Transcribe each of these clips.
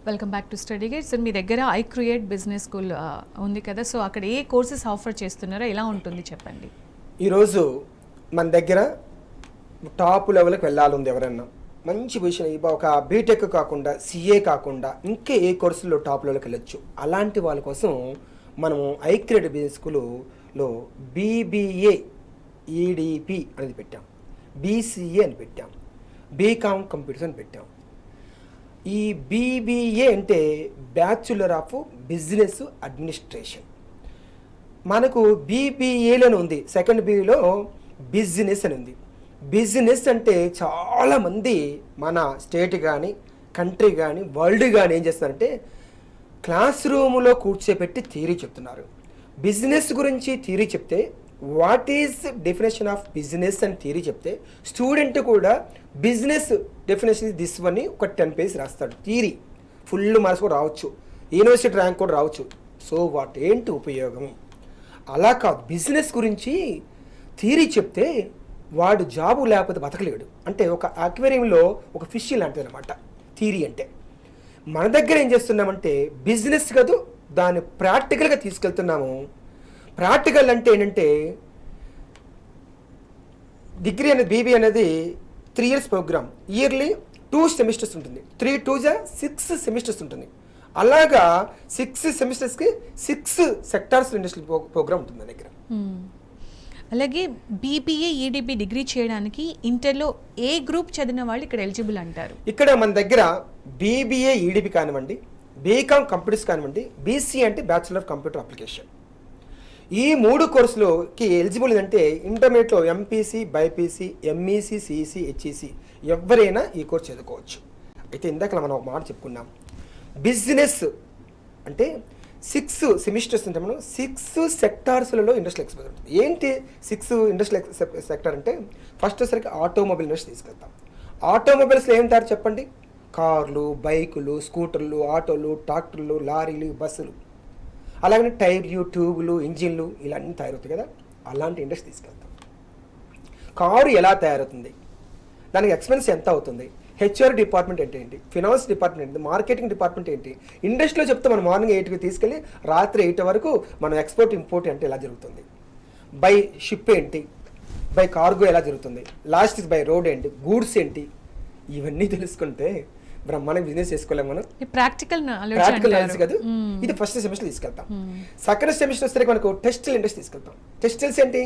Welcome back to study guide. Sir మీ దగ్గర AI create business school ఉంది కదా, సో అక్కడ ఏ కోర్సెస్ ఆఫర్ చేస్తున్నారో, ఎలా ఉంటుంది చెప్పండి. ఈరోజు మన దగ్గర టాప్ లెవెల్కి వెళ్ళాలి ఎవరన్నా మంచి పొజిషన్, ఒక బీటెక్ కాకుండా సిఏ కాకుండా ఇంకా ఏ కోర్సులో టాప్ లెవెల్కి వెళ్ళొచ్చు. అలాంటి వాళ్ళ కోసం మనము ఐ క్రియేట్ బిజినెస్ స్కూల్లో బీబీఏ ఈడిపి అనేది పెట్టాం, బీసీఏ అని పెట్టాం, బీకామ్ కంప్యూటర్స్ అని పెట్టాం. ఈ బీబీఏ అంటే బ్యాచులర్ ఆఫ్ బిజినెస్ అడ్మినిస్ట్రేషన్. మనకు బీబీఏలోనే ఉంది, సెకండ్ బీలో బిజినెస్ అని ఉంది. బిజినెస్ అంటే చాలామంది మన స్టేట్ కానీ కంట్రీ కానీ వరల్డ్ కానీ ఏం చేస్తున్నారంటే క్లాస్ రూమ్లో కూర్చోపెట్టి థియరీ చెప్తున్నారు. బిజినెస్ గురించి థియరీ చెప్తే what is definition of business అని థియరీ చెప్తే స్టూడెంట్ కూడా బిజినెస్ డెఫినేషన్ దిస్ అని ఒక 10 పేజ్ రాస్తాడు. థియరీ ఫుల్ మార్క్స్ కూడా రావచ్చు, యూనివర్సిటీ ర్యాంక్ కూడా రావచ్చు. సో వాట్ ఏంటి ఉపయోగం? అలా కాదు, బిజినెస్ గురించి థియరీ చెప్తే వాడు జాబు లేకపోతే బతకలేడు. అంటే ఒక అక్వేరియంలో ఒక ఫిష్ లాంటిది అనమాట థియరీ అంటే. మన దగ్గర ఏం చేస్తున్నామంటే బిజినెస్ కాదు, దాన్ని ప్రాక్టికల్గా తీసుకెళ్తున్నాము. ప్రాక్టికల్ అంటే ఏంటంటే డిగ్రీ అనేది బీబీ అనేది 3 years ప్రోగ్రామ్, ఇయర్లీ 2 semesters ఉంటుంది, 3 2 6 semesters ఉంటుంది. అలాగా 6 semestersకి 6 సెక్టార్స్ ఇండస్ట్రీ ప్రోగ్రామ్ ఉంటుంది మన దగ్గర. అలాగే బీబీఏ ఈడిపి డిగ్రీ చేయడానికి ఇంటర్లో ఏ గ్రూప్ చదివిన వాళ్ళు ఇక్కడ ఎలిజిబుల్ అంటారు? ఇక్కడ మన దగ్గర బీబీఏ ఈడిపి కానివ్వండి, బీకామ్ కంప్యూటర్స్ కానివ్వండి, బీసీ అంటే బ్యాచులర్ ఆఫ్ కంప్యూటర్ అప్లికేషన్, ఈ 3 కోర్సులోకి ఎలిజిబుల్ అంటే ఇంటర్మీడియట్లో MPC, BiPC, MEC, CEC, HEC ఎవరైనా ఈ కోర్సు చదువుకోవచ్చు. అయితే ఇందాక మనం ఒక మాట చెప్పుకున్నాం, బిజినెస్ అంటే 6 semesters ఉంటే మనం 6 సెక్టార్స్లలో ఇండస్ట్రియల్ ఎక్స్పోజర్ ఉంటుంది. ఏంటి 6 ఇండస్ట్రియల్ సెక్టార్ అంటే ఫస్ట్ సరికి ఆటోమొబైల్ ఇండస్ట్రీ తీసుకెళ్తాం. ఆటోమొబైల్స్లో ఏం తయారు చెప్పండి? కార్లు, బైకులు, స్కూటర్లు, ఆటోలు, ట్రాక్టర్లు, లారీలు, బస్సులు, అలాగే టైర్లు, ట్యూబులు, ఇంజిన్లు ఇలా అన్నీ తయారవుతాయి కదా, అలాంటి ఇండస్ట్రీ తీసుకెళ్తాం. కారు ఎలా తయారవుతుంది, దానికి ఎక్స్పెన్స్ ఎంత అవుతుంది, హెచ్ఆర్ డిపార్ట్మెంట్ ఏంటి, ఫినాన్స్ డిపార్ట్మెంట్ ఏంటి, మార్కెటింగ్ డిపార్ట్మెంట్ ఏంటి, ఇండస్ట్రీలో చెప్తే మనం మార్నింగ్ 8కి తీసుకెళ్ళి రాత్రి 8 వరకు మనం ఎక్స్పోర్ట్ ఇంపోర్ట్ అంటే ఎలా జరుగుతుంది, బై షిప్ ఏంటి, బై కార్గో ఎలా జరుగుతుంది, లాస్ట్ బై రోడ్ ఏంటి, గూడ్స్ ఏంటి, ఇవన్నీ తెలుసుకుంటే బ్రహ్మాండంగా బిజినెస్ చేసుకోలేము మనం. ప్రాక్టికల్ నాలెడ్జ్ కాదు. ఇది ఫస్ట్ సెమిస్టర్ తీసుకెళ్తాం. సెకండ్ సెమిస్టర్ వస్తే మనకు టెక్స్టైల్ ఇండస్ట్రీ తీసుకెళ్తాం. టెక్స్టైల్స్ ఏంటి,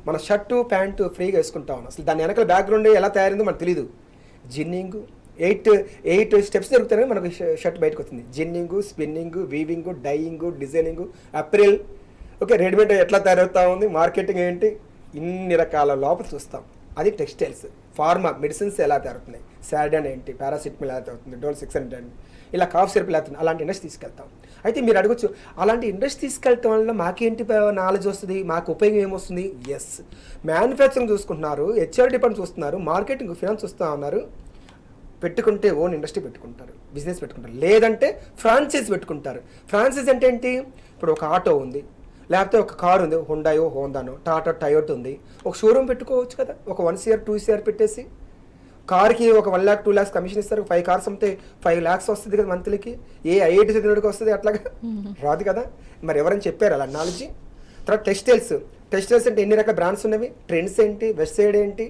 మన షర్టు ప్యాంటు ఫ్రీగా వేసుకుంటాం, అసలు దాని వెనకాల బ్యాక్గ్రౌండ్ ఎలా తయారైందో మనకు తెలియదు. జిన్నింగ్ 8 స్టెప్స్ జరుగుతాయి మనకు షర్ట్ బయటకు వస్తుంది. Ginning, spinning, weaving, dyeing, designing, apparel, okay, readymade ఎట్లా తయారవుతా ఉంది, మార్కెటింగ్ ఏంటి, ఇన్ని రకాల లోపల చూస్తాం. అది టెక్స్టైల్స్. ఫార్మా మెడిసిన్స్ ఎలా తయారవుతున్నాయి, సాడన్ ఏంటి, పారాసిటమాల్ ఎలా తయారవుతుంది, డోల్ 600 ఇలా కాఫ్ సిరప్ ఎలా అవుతుంది, అలాంటి ఇండస్ట్రీ తీసుకెళ్తాం. అయితే మీరు అడగచ్చు, అలాంటి ఇండస్ట్రీ తీసుకెళ్తాం వల్ల మాకేంటి నాలెడ్జ్ వస్తుంది, మాకు ఉపయోగం ఏమొస్తుంది? ఎస్, మ్యానుఫ్యాక్చరింగ్ చూసుకుంటున్నారు, హెచ్ఆర్ డిపార్ట్మెంట్ చూస్తున్నారు, మార్కెటింగ్, ఫినాన్స్ చూస్తూ ఉన్నారు. పెట్టుకుంటే ఓన్ ఇండస్ట్రీ పెట్టుకుంటారు, బిజినెస్ పెట్టుకుంటారు, లేదంటే ఫ్రాంచైజ్ పెట్టుకుంటారు. ఫ్రాంచైజ్ అంటే ఏంటి, ఇప్పుడు ఒక ఆటో ఉంది, లేకపోతే ఒక కారు ఉంది, హుండాయో, హోండానో, టాటా టయోటా ఉంది, ఒక షోరూమ్ పెట్టుకోవచ్చు కదా. ఒక 1 CR 2 CR పెట్టేసి కార్కి ఒక 1 lakh 2 lakhs కమిషన్ ఇస్తారు. 5 cars అమ్మితే 5 lakhs వస్తుంది కదా మంత్లీకి. ఏ ఐఐటి చదివినడికి వస్తుంది అట్లాగా రాదు కదా. మరి ఎవరైనా చెప్పారు అలా నాలెడ్జ్? తర్వాత టెక్స్టైల్స్ అంటే ఎన్ని రకాల బ్రాండ్స్ ఉన్నవి, ట్రెండ్స్ ఏంటి, వెస్ట్ సైడ్ ఏంటి,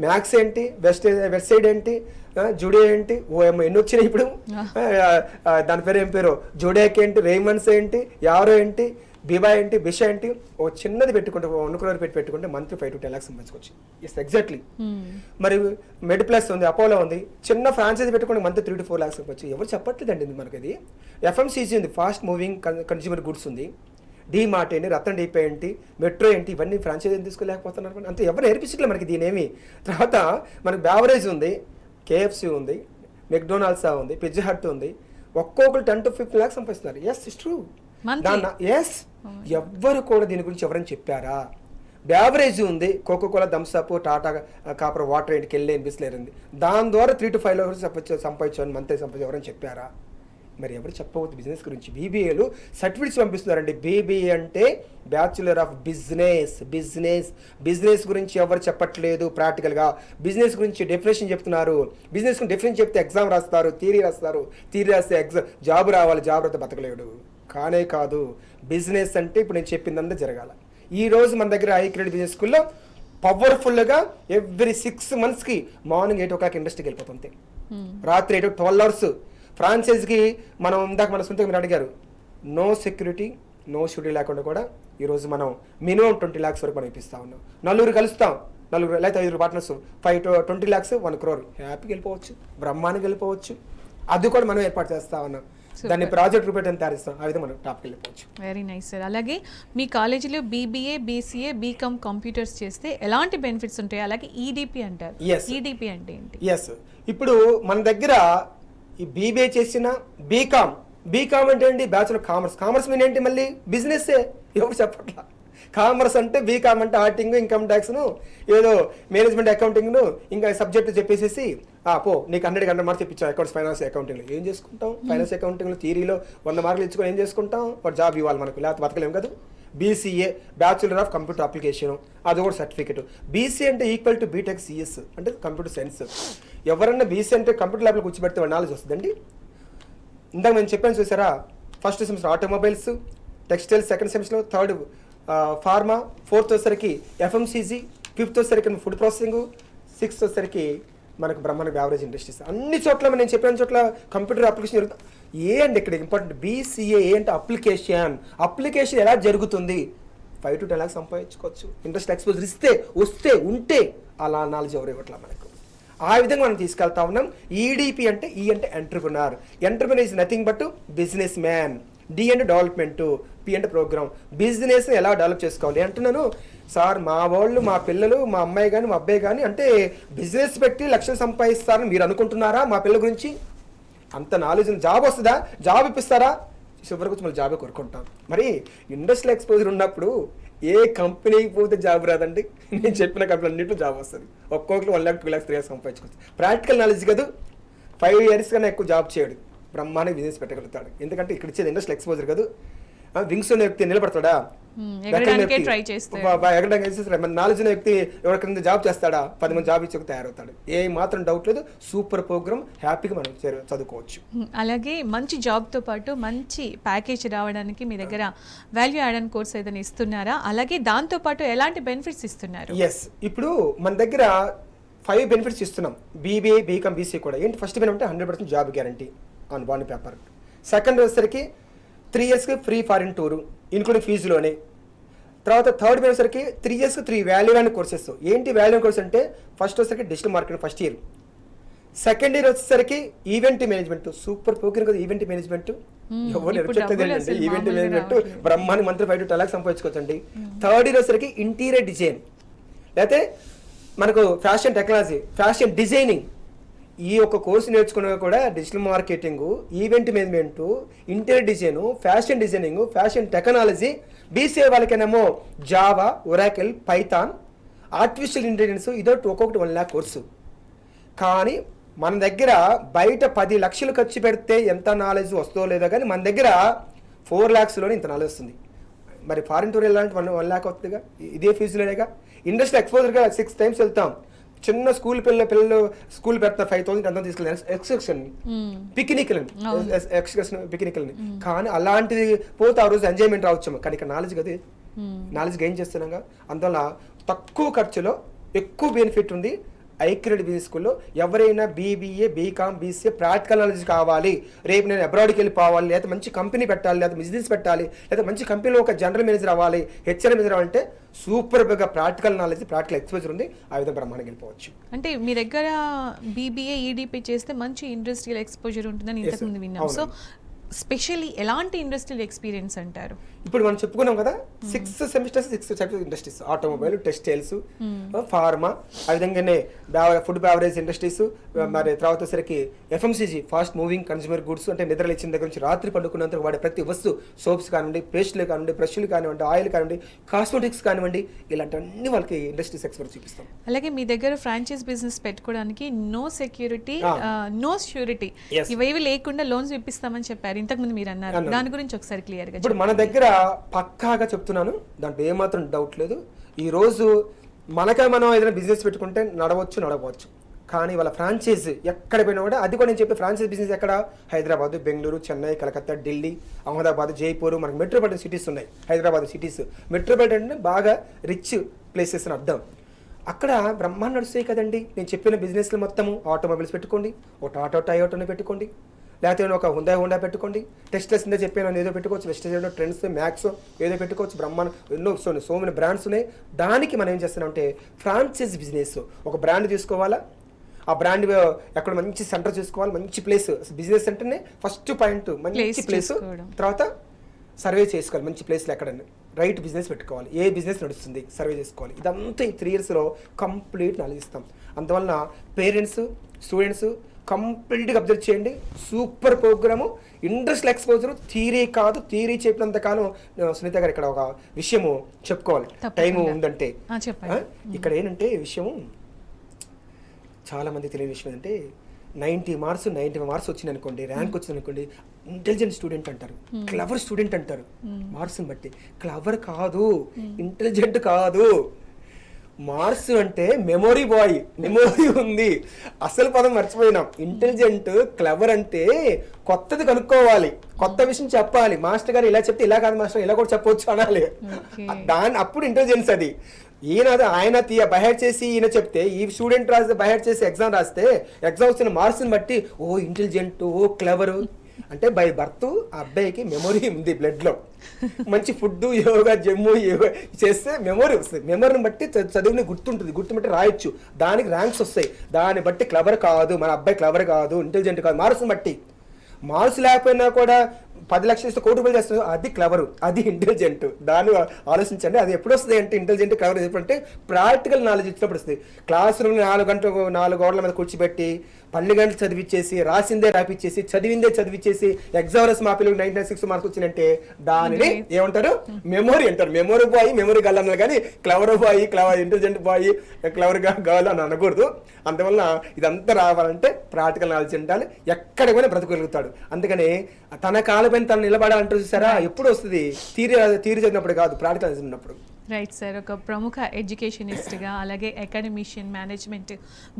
మ్యాక్స్ ఏంటి, వెస్ట్ సైడ్ ఏంటి, జుడియో ఏంటి, ఓఎం ఎన్ని వచ్చినాయి ఇప్పుడు, దాని పేరు ఏం పేరు, జుడియాక్ ఏంటి, రేమన్స్ ఏంటి, యారో ఏంటి, బీబా ఏంటి, బిషా ఏంటి, ఓ చిన్నది పెట్టుకుంటే 1 crore పెట్టుకుంటే మంత్లీ 5 to 10 lakhs సంపాదించుకోవచ్చు. Yes, exactly. మరి మెడ్ ప్లస్ ఉంది, అపోలో ఉంది, చిన్న ఫ్రాంచైజీ పెట్టుకుంటే మంత్లీ 3 to 4 lakhs సంపాదించు. ఎవరు చెప్పట్లేదండి మనకి. అది ఎఫ్ఎంసీజీ ఉంది, ఫాస్ట్ మూవింగ్ కన్స్యూమర్ గుడ్స్ ఉంది, డీమార్ట్ ఏంటి, రతన్ డీపే ఏంటి, మెట్రో ఏంటి, ఇవన్నీ ఫ్రాంచైజీ తీసుకోలేకపోతున్నారు. అంతే ఎవరు నేర్పించట్లేదు మనకి దీనేమి. తర్వాత మనకి బ్యావరేజ్ ఉంది, కేఎఫ్సీ ఉంది, మెక్డొనాల్డ్స్ ఉంది, పిజ్జా హట్ ఉంది, ఒక్కొక్కరు 10 to 15 lakhs సంపాదిస్తున్నారు. Yes, it's true. ఎస్, ఎవ్వరు కూడా దీని గురించి ఎవరైనా చెప్పారా? బ్యావరేజ్ ఉంది, Coca Cola, Thums Up, Tata copper water ఏంటి, కెళ్ళేని బిస్లేర్ ఉంది, దాని ద్వారా 3 to 5 lakhs సంపాదించు మంత్లీ సంపాదించు ఎవరైనా చెప్పారా? మరి ఎవరు చెప్పవద్దు బిజినెస్ గురించి. బీబీఏలు సర్టిఫికేట్స్ పంపిస్తున్నారండి. బీబీఏ అంటే బ్యాచులర్ ఆఫ్ బిజినెస్ గురించి ఎవరు చెప్పట్లేదు. ప్రాక్టికల్గా బిజినెస్ గురించి డెఫినేషన్ చెప్తున్నారు. బిజినెస్ గురించి డెఫినేషన్ చెప్తే ఎగ్జామ్ రాస్తారు, థియరీ రాస్తే ఎగ్జామ్ జాబ్ రావాలి, జాబ్ రాస్తే బతకలేడు. కానే కాదు, బిజినెస్ అంటే ఇప్పుడు నేను చెప్పిందంతా జరగాల. ఈరోజు మన దగ్గర హై క్రెడిట్ బిజినెస్ స్కూల్లో పవర్ఫుల్గా ఎవ్రీ 6 monthsకి మార్నింగ్ 8 o'clock ఇండస్ట్రీకి వెళ్ళిపోతుంది. రాత్రి 12 hours ఫ్రాంచైజ్కి మనం ఇందాక మన సొంతంగా మీరు అడిగారు, నో సెక్యూరిటీ నో షూరిటీ లేకుండా కూడా ఈరోజు మనం మినిమం 20 lakhs వరకు మనం ఇప్పిస్తా ఉన్నాం. నలుగురు కలుస్తాం, నలుగురు లేకపోతే 5 పార్ట్నర్స్ 5 to 20 lakhs 1 crore హ్యాపీకి వెళ్ళిపోవచ్చు, బ్రహ్మానికి వెళ్ళిపోవచ్చు. అది కూడా మనం ఏర్పాటు చేస్తా ఉన్నాం. దాన్ని ప్రాజెక్ట్ రూపేట్ తయారిస్తాం. ఆ విధంగా మనం టాప్కి వెళ్ళిపోవచ్చు. Very nice sir. అలాగే మీ కాలేజీలో బీబీఏ, బీసీఏ, బీకామ్ కంప్యూటర్స్ చేస్తే ఎలాంటి బెనిఫిట్స్ ఉంటాయి? అలాగే ఈడిపి అంటారు, ఈడిపి అంటే ఏంటి? ఎస్, ఇప్పుడు మన దగ్గర ఈ బీబీఏ చేసిన బీకామ్ అంటే ఏంటి? బ్యాచులర్ కామర్స్ మీన్ ఏంటి? మళ్ళీ బిజినెస్సే. ఎవరు చెప్పట్లా. కామర్స్ అంటే బీకామ్ అంటే ఆర్టింగ్, ఇన్కమ్ ట్యాక్స్ను, ఏదో మేనేజ్మెంట్ అకౌంటింగ్ను ఇంకా సబ్జెక్టు చెప్పేసేసి పో నీకు 100 మార్క్స్ ఇప్పించావు అకౌంట్స్, ఫైనాన్స్, అకౌంటింగ్లో ఏం చేసుకుంటాం? ఫైనాన్స్ అకౌంటింగ్లో థియరీలో 100 మార్కులు ఇచ్చుకొని ఏం చేసుకుంటాం? వాడు జాబ్ ఇవ్వాలి మనకు, లేకపోతే బతకలేము కదా. BCA bachelor of computer application, అది కూడా సర్టిఫికేట్. బీసీ అంటే ఈక్వల్ టు బీటెక్ సిఎస్ అంటే కంప్యూటర్ సైన్స్. ఎవరన్నా బీసీ అంటే కంప్యూటర్ ల్యాబ్లో కూర్చోబెడితే వాడు నాలెడ్జ్ వస్తుందండి. ఇందాక నేను చెప్పాను చూసారా, first semester automobiles, textiles, second semester, third pharma, fourth వచ్చేసరికి ఎఫ్ఎంసీజీ, ఫిఫ్త్ వచ్చేసరికి ఫుడ్ ప్రాసెసింగ్, సిక్స్త్ వచ్చేసరికి మనకు బ్రహ్మాండ యావరేజ్ ఇండస్ట్రీస్. అన్ని చోట్ల నేను చెప్పిన చోట్ల కంప్యూటర్ అప్లికేషన్ జరుగుతుంది. ఏ అంటే ఇక్కడ ఇంపార్టెంట్ బీసీఏ అంటే అప్లికేషన్ ఎలా జరుగుతుంది? 5 to 10 lakhs సంపాదించుకోవచ్చు. ఇండస్ట్రీ ఎక్స్పోజర్ వస్తే ఉంటే అలా నాలెడ్జ్ ఎవరు ఇవ్వట్లా మనకు. ఆ విధంగా మనం తీసుకెళ్తా ఉన్నాం. ఈడిపి అంటే ఈ అంటే entrepreneur is nothing but business man. D అంటే డెవలప్మెంట్, పి అంటే ప్రోగ్రామ్. బిజినెస్ని ఎలా డెవలప్ చేసుకోవాలి అంటున్నాను సార్. మా వాళ్ళు, మా పిల్లలు, మా అమ్మాయి కానీ మా అబ్బాయి కానీ అంటే బిజినెస్ పెట్టి లక్షలు సంపాదిస్తారని మీరు అనుకుంటున్నారా? మా పిల్లల గురించి అంత నాలెడ్జ్. జాబ్ వస్తుందా? జాబ్ ఇప్పిస్తారా? చివరికి వచ్చి మళ్ళీ జాబే కొనుక్కుంటాం. మరి ఇండస్ట్రియల్ ఎక్స్పోజర్ ఉన్నప్పుడు ఏ కంపెనీకి పోతే జాబ్ రాదండి? నేను చెప్పిన కంపెనీ అన్నింటిలో జాబ్ వస్తుంది. ఒక్కొక్కరు 1 lakh 2 lakhs 3 lakhs సంపాదించుకోవచ్చు. ప్రాక్టికల్ నాలెడ్జ్ కాదు. 5 years కన్నా ఎక్కువ జాబ్ చేయడు, బ్రహ్మాండంగా బిజినెస్ పెట్టగలుగుతాడు. ఎందుకంటే ఇక్కడ ఇచ్చేది ఇండస్ట్రియల్ ఎక్స్పోజర్ కాదు. వింగ్స్ ఉన్న వ్యక్తి నిలబడతాడా? నాలెడ్జ్ ఉన్న వ్యక్తి ఎవరికైనా జాబ్ చేస్తాడా? 10 మంది జాబ్ ఇచ్చి తయారవుతాడు. ఏ మాత్రం డౌట్ లేదు. సూపర్ ప్రోగ్రామ్, హ్యాపీగా మనం చదువుకోవచ్చు. అలాగే మంచి జాబ్తో పాటు మంచి ప్యాకేజ్ రావడానికి మీ దగ్గర వాల్యూ యాడ్ అండ్ కోర్స్ ఏదైనా ఇస్తున్నారా? అలాగే దాంతో పాటు ఎలాంటి బెనిఫిట్స్ ఇస్తున్నారు? ఎస్, ఇప్పుడు మన దగ్గర 5 benefits ఇస్తున్నాం. బీబీఏ, బీకామ్, బీసీ కూడా. ఏంటి? ఫస్ట్ బెనిఫిట్ అంటే 100% job guarantee on bond paper. Second వచ్చేసరికి 3 yearsకి ఫ్రీ ఫారిన్ టూరు ఇంక్లూడింగ్ ఫీజులోనే. తర్వాత థర్డ్ వచ్చేసరికి 3 yearsకి 3 వాల్యూ యాడ్ కోర్సెస్. ఏంటి వాల్యూ కోర్స్ అంటే? ఫస్ట్ వచ్చేసరికి digital marketing first year. Second year వచ్చేసరికి ఈవెంట్ మేనేజ్మెంట్. సూపర్ ప్రోగ్రామ్ కదా ఈవెంట్ మేనేజ్మెంట్. ఎవరు చెప్పేది ఈవెంట్ మేనేజ్మెంట్ బ్రహ్మాండ మంత్రి 5 to 10 lakhs సంపాదించుకోవచ్చండి. థర్డ్ ఇయర్ వచ్చేసరికి ఇంటీరియర్ డిజైన్, లేకపోతే మనకు ఫ్యాషన్ టెక్నాలజీ, ఫ్యాషన్ డిజైనింగ్. ఈ ఒక కోర్సు నేర్చుకున్నా కూడా digital marketing, event management, interior design, fashion designing, fashion technology. BCA వాళ్ళకైనామో Java, Oracle, Python, artificial intelligence. ఇదొకటి ఒక్కొక్కటి 1 lakh కోర్సు. కానీ మన దగ్గర బయట 10 lakhs ఖర్చు పెడితే ఎంత నాలెడ్జ్ వస్తుందో లేదో, కానీ మన దగ్గర 4 lakhsలోనే ఇంత నాలెడ్జ్ వస్తుంది. మరి ఫారిన్ టూర్ వెళ్ళాలంటే 1 lakh అవుతుందిగా, ఇదే ఫీజులోనేగా. ఇండస్ట్రీ ఎక్స్పోజర్గా 6 times వెళ్తాం. చిన్న స్కూల్ పిల్లలు స్కూల్ పెడతారు 5,000 ఎంత తీసుకెళ్ళి ఎక్స్కర్షన్ పిక్నిక్లని. కానీ అలాంటిది పోతే ఆ రోజు ఎంజాయ్మెంట్ రావచ్చు. కానీ ఇక్కడ నాలెడ్జ్ కదా, నాలెడ్జ్ గెయిన్ చేస్తున్నాగా. అందువల్ల తక్కువ ఖర్చులో ఎక్కువ బెనిఫిట్ ఉంది. ఐక్రెడిట్ బిజినెస్ స్కూల్లో ఎవరైనా BBA, BCom, BCA practical knowledge కావాలి, రేపు నేను అబ్రాడ్కి వెళ్ళిపోవాలి, లేదా మంచి కంపెనీ పెట్టాలి, లేదా బిజినెస్ పెట్టాలి, లేదా మంచి కంపెనీలో ఒక జనరల్ మేనేజర్ అవ్వాలి, హెచ్ఆర్ మేనేజర్ అవ్వాలంటే సూపర్గా ప్రాక్టికల్ నాలెడ్జ్, ప్రాక్టికల్ ఎక్స్పోజర్ ఉంది. ఆ విధంగా బ్రహ్మాండంగా వెళ్ళిపోవచ్చు. అంటే మీ దగ్గర బీబీఏ, ఈడీపీ చేస్తే మంచి ఇండస్ట్రియల్ ఎక్స్పోజర్ ఉంటుందని ఇంతకుముందు విన్నాం. సో స్పెషల్లీ ఎలాంటి ఇండస్ట్రియల్ ఎక్స్పీరియన్స్ అంటారు? ఇప్పుడు మనం చెప్పుకున్నాం కదా 6 semesters 6 types industries, automobile, textiles, pharma, ఆ విధంగానే ఫుడ్ బ్యావరేజ్ ఇండస్ట్రీస్, మరి తర్వాత సరికి FMCG, fast moving consumer goods, అంటే నిద్ర లేచిన దగ్గర నుంచి రాత్రి పండుకున్నంత వాడే ప్రతి వస్తువు, సోప్స్ కానివ్వండి, పేస్టులు కానివ్వండి, బ్రష్లు కానివ్వండి, ఆయిల్ కానివ్వండి, కాస్మెటిక్స్ కానివ్వండి, ఇలాంటివన్నీ వాళ్ళకి ఇండస్ట్రీస్ ఎక్స్పర్ట్ చూపిస్తాం. అలాగే మీ దగ్గర ఫ్రాంచైజ్ బిజినెస్ పెట్టుకోవడానికి నో సెక్యూరిటీ, నో ష్యూరిటీ, ఇవేవి లేకుండా లోన్స్ ఇప్పిస్తామని చెప్పారు ఇంతకుముందు మీరు అన్నారు. దాని గురించి ఒకసారి క్లియర్ గా. ఇప్పుడు మన దగ్గర పక్కాగా చెప్తున్నాను, దాంట్లో ఏమాత్రం డౌట్ లేదు. ఈ రోజు మనం ఏదైనా బిజినెస్ పెట్టుకుంటే నడవచ్చు, కానీ వాళ్ళ ఫ్రాంచైజ్ ఎక్కడ పోయినా కూడా, అది కూడా నేను చెప్పే ఫ్రాంచైజ్ బిజినెస్ ఎక్కడ, హైదరాబాద్, బెంగళూరు, చెన్నై, కలకత్తా, ఢిల్లీ, అహ్మదాబాద్, జైపూర్, మనకి మెట్రోపాలిటన్ సిటీస్ ఉన్నాయి. హైదరాబాద్ సిటీస్ మెట్రోపాలిటన్ అంటే బాగా రిచ్ ప్లేసెస్ అని అర్థం. అక్కడ బ్రహ్మాండ నడుస్తాయి కదండి. నేను చెప్పిన బిజినెస్లు మొత్తము, ఆటోమొబైల్స్ పెట్టుకోండి, ఒక టాటా టయోటాని పెట్టుకోండి, లేకపోతే ఒక హుండా పెట్టుకోండి, టెస్ట్లెస్ ఇందా చెప్పాను ఏదో పెట్టుకోవచ్చు, వెస్టేజ్, ట్రెండ్స్, మ్యాక్స్ ఏదో పెట్టుకోవచ్చు, బ్రహ్మాండ ఎన్నో సో మెనీ బ్రాండ్స్ ఉన్నాయి. దానికి మనం ఏం చేస్తున్నామంటే ఫ్రాంచైజ్ బిజినెస్, ఒక బ్రాండ్ తీసుకోవాలా, ఆ బ్రాండ్ ఎక్కడ మంచి సెంటర్ చూసుకోవాలి, మంచి ప్లేస్. బిజినెస్ అంటేనే ఫస్ట్ పాయింట్ మంచి ప్లేస్, తర్వాత సర్వే చేసుకోవాలి మంచి ప్లేస్లో ఎక్కడన్నా రైట్ బిజినెస్ పెట్టుకోవాలి, ఏ బిజినెస్ నడుస్తుంది సర్వే చేసుకోవాలి. ఇదంతా ఈ 3 yearsలో కంప్లీట్ నాలెడ్జ్ ఇస్తాం. అందువలన పేరెంట్స్, స్టూడెంట్స్ కంప్లీట్గా అబ్జర్వ్ చేయండి. Super programme, industrial exposure, theory కాదు. థియరీ చెప్పినంత కాలం సునీత గారు ఇక్కడ ఒక విషయము చెప్పుకోవాలి, టైము ఉందంటే. ఇక్కడ ఏంటంటే విషయము చాలా మంది తెలియని విషయం ఏంటంటే 90 మార్క్స్ వచ్చింది అనుకోండి, ర్యాంక్ వచ్చింది అనుకోండి, ఇంటెలిజెంట్ స్టూడెంట్ అంటారు, క్లవర్ స్టూడెంట్ అంటారు. మార్క్స్ని బట్టి క్లవర్ కాదు, ఇంటెలిజెంట్ కాదు. మార్క్స్ అంటే మెమొరీ బాయ్, మెమొరీ ఉంది, అసలు పదం మర్చిపోయినాం. ఇంటెలిజెంట్, క్లవర్ అంటే కొత్తది కనుక్కోవాలి, కొత్త విషయం చెప్పాలి. మాస్టర్ గారు ఇలా చెప్తే ఇలా కాదు మాస్టర్, ఇలా కూడా చెప్పవచ్చు అనాలి. అప్పుడు ఇంటెలిజెన్స్ అది. ఆయన బైహెడ్ చేసి ఈయన చెప్తే, ఈ స్టూడెంట్ రాస్తే బైహెడ్ చేసి ఎగ్జామ్ రాస్తే, ఎగ్జామ్ వచ్చిన మార్క్స్ని బట్టి ఓ ఇంటెలిజెంట్, ఓ క్లవరు అంటే బై బర్త్ ఆ అబ్బాయికి మెమొరీ ఉంది బ్లడ్లో. మంచి ఫుడ్, యోగా, జిమ్ యోగా చేస్తే మెమొరీ వస్తుంది. మెమొరీని బట్టి చదువుని గుర్తుంటుంది, గుర్తుబట్టి రాయొచ్చు, దానికి ర్యాంక్స్ వస్తాయి. దాన్ని బట్టి క్లవర్ కాదు, మన అబ్బాయి క్లవర్ కాదు, ఇంటెలిజెంట్ కాదు. మార్క్స్ని బట్టి, మార్క్స్ లేకపోయినా కూడా 10 లక్షలు ఇస్తే 1 కోటి రూపాయలు చేస్తుంది, అది క్లవరు, అది ఇంటెలిజెంట్. దాన్ని ఆలోచించండి. అది ఎప్పుడు వస్తుంది అంటే ఇంటెలిజెంట్, క్లవర్ ఎప్పుడంటే ప్రాక్టికల్ నాలెడ్జ్ ఇచ్చినప్పుడు వస్తుంది. క్లాస్ రూమ్ 4 గోడల మీద కూర్చోబెట్టి 12 గంటలు చదివిచ్చేసి, రాసిందే రాపిచ్చేసి, చదివిందే చదివిచ్చేసి, ఎగ్జామ్స్ మా పిల్లలు 96 మార్క్స్ వచ్చినంటే దానిని ఏమంటారు, మెమొరీ అంటారు. మెమొరీ బాయ్, మెమొరీ గల్ అన్నారు, కానీ clever boy, intelligent boy, clever girl అని అనకూడదు. అందువల్ల ఇదంతా రావాలంటే ప్రాక్టికల్ నాలెడ్జ్ ఉండాలి, ఎక్కడ పోయినా బ్రతకగలుగుతాడు. అందుకని తన కాలపైన తను నిలబడాలంటారు చూసారా, ఎప్పుడు వస్తుంది, థియరీ చదివినప్పుడు కాదు, ప్రాక్టికల్ చదివినప్పుడు. రైట్ సార్, ఒక ప్రముఖ ఎడ్యుకేషనిస్ట్గా, అలాగే అకాడమిషియన్, మేనేజ్మెంట్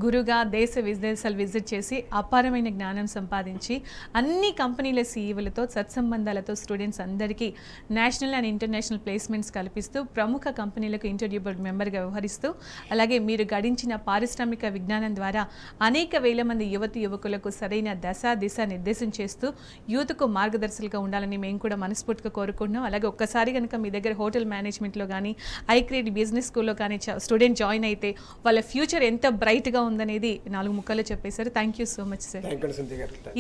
గురుగా దేశ విదేశాలు విజిట్ చేసి అపారమైన జ్ఞానం సంపాదించి అన్ని కంపెనీల సీఈఓలతో సత్సంబంధాలతో స్టూడెంట్స్ అందరికీ నేషనల్ అండ్ ఇంటర్నేషనల్ ప్లేస్మెంట్స్ కల్పిస్తూ ప్రముఖ కంపెనీలకు ఇంటర్వ్యూ బోర్డు మెంబర్గా వ్యవహరిస్తూ, అలాగే మీరు గడించిన పారిశ్రామిక విజ్ఞానం ద్వారా అనేక వేల మంది యువకులకు సరైన దిశ నిర్దేశం చేస్తూ యూత్కు మార్గదర్శకులుగా ఉండాలని మేము కూడా మనస్ఫూర్తిగా కోరుకుంటున్నాం. అలాగే ఒక్కసారి కనుక మీ దగ్గర హోటల్ మేనేజ్మెంట్లో కానీ, ఐక్రియేట్ బిజినెస్ స్కూల్లో కానీ స్టూడెంట్ జాయిన్ అయితే వాళ్ళ ఫ్యూచర్ ఎంత బ్రైట్గా ఉందనేది 4 ముక్కల్లో చెప్పేశారు. Thank you so much sir.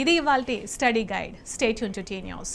ఇది ఇవాల్టి study guide. Stay tune to T news.